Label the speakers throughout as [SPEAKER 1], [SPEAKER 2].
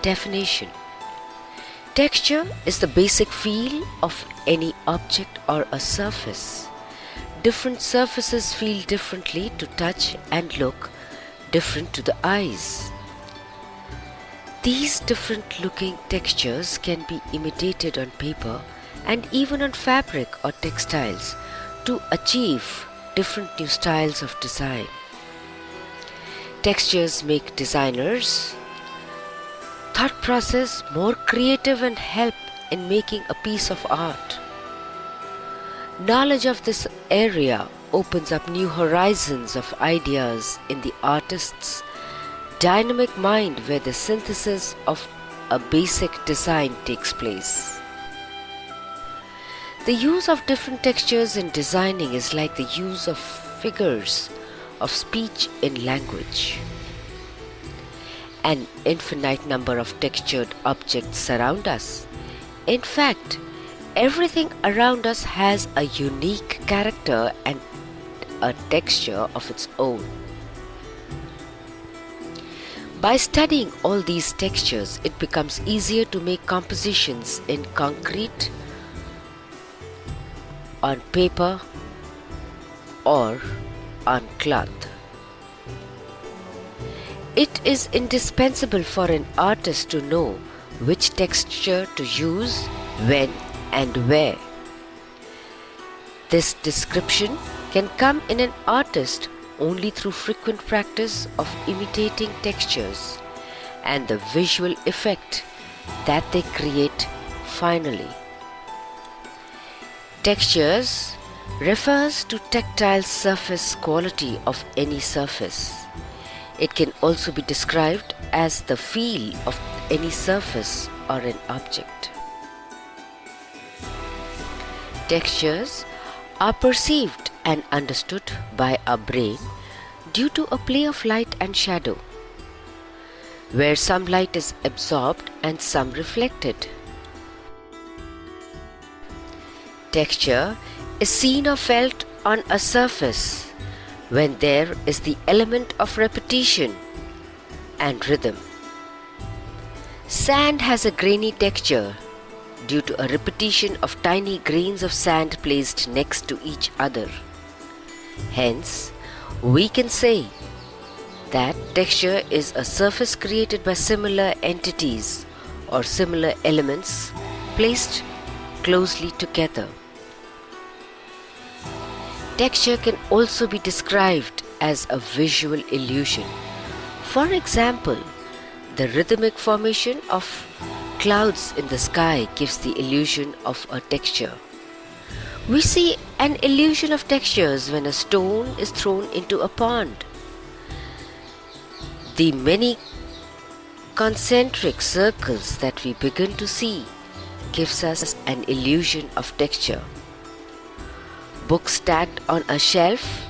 [SPEAKER 1] Definition. Texture is the basic feel of any object or a surface. Different surfaces feel differently to touch and look different to the eyes. These different looking textures can be imitated on paper and even on fabric or textiles to achieve different new styles of design. Textures make designers' thought process more creative and help in making a piece of art. Knowledge of this area opens up new horizons of ideas in the artist's dynamic mind, where the synthesis of a basic design takes place. The use of different textures in designing is like the use of figures of speech in language. An infinite number of textured objects surround us. In fact, everything around us has a unique character and a texture of its own. By studying all these textures, it becomes easier to make compositions in concrete, on paper, or on cloth. It is indispensable for an artist to know which texture to use, when and where. This description can come in an artist only through frequent practice of imitating textures and the visual effect that they create finally. Textures refers to tactile surface quality of any surface. It can also be described as the feel of any surface or an object. Textures are perceived and understood by our brain due to a play of light and shadow, where some light is absorbed and some reflected. Texture is seen or felt on a surface when there is the element of repetition and rhythm. Sand has a grainy texture due to a repetition of tiny grains of sand placed next to each other. Hence, we can say that texture is a surface created by similar entities or similar elements placed closely together. Texture can also be described as a visual illusion. For example, the rhythmic formation of clouds in the sky gives the illusion of a texture. We see an illusion of textures when a stone is thrown into a pond. The many concentric circles that we begin to see gives us an illusion of texture. Books stacked on a shelf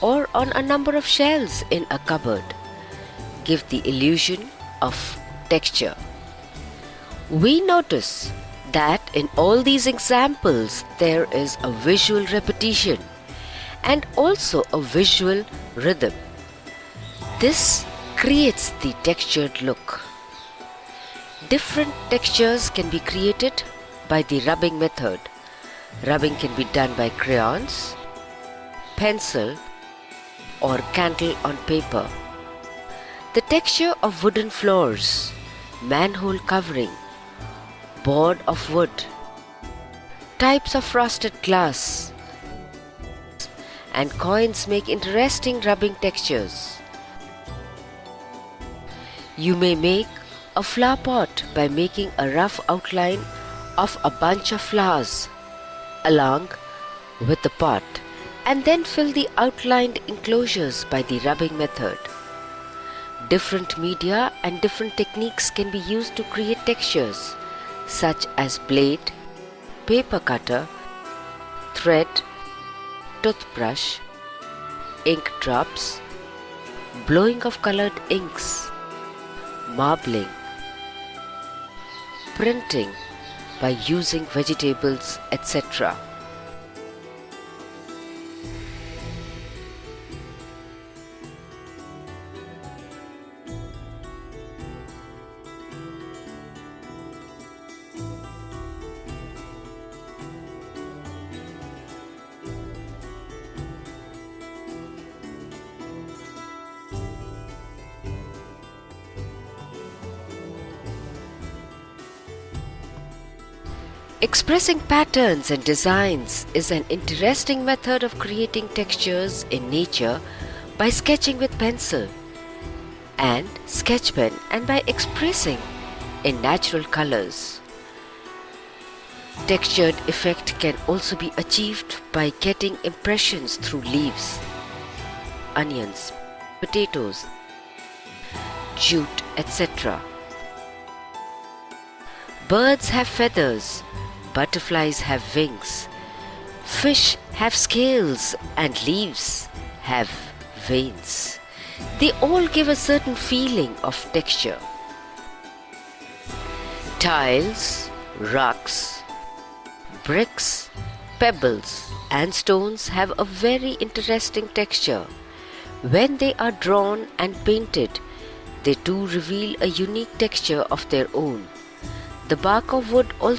[SPEAKER 1] or on a number of shelves in a cupboard give the illusion of texture. We notice that in all these examples there is a visual repetition and also a visual rhythm. This creates the textured look. Different textures can be created by the rubbing method. Rubbing can be done by crayons, pencil, or candle on paper. The texture of wooden floors, manhole covering, board of wood, types of frosted glass, and coins make interesting rubbing textures. You may make a flower pot by making a rough outline of a bunch of flowers along with the pot and then fill the outlined enclosures by the rubbing method. Different media and different techniques can be used to create textures such as blade, paper cutter, thread, toothbrush, ink drops, blowing of colored inks, marbling, printing by using vegetables, etc. Expressing patterns and designs is an interesting method of creating textures in nature by sketching with pencil and sketch pen and by expressing in natural colors. Textured effect can also be achieved by getting impressions through leaves, onions, potatoes, jute, etc. Birds have feathers, butterflies have wings, fish have scales, and leaves have veins. They all give a certain feeling of texture. Tiles, rocks, bricks, pebbles, and stones have a very interesting texture. When they are drawn and painted, they too reveal a unique texture of their own. The bark of wood also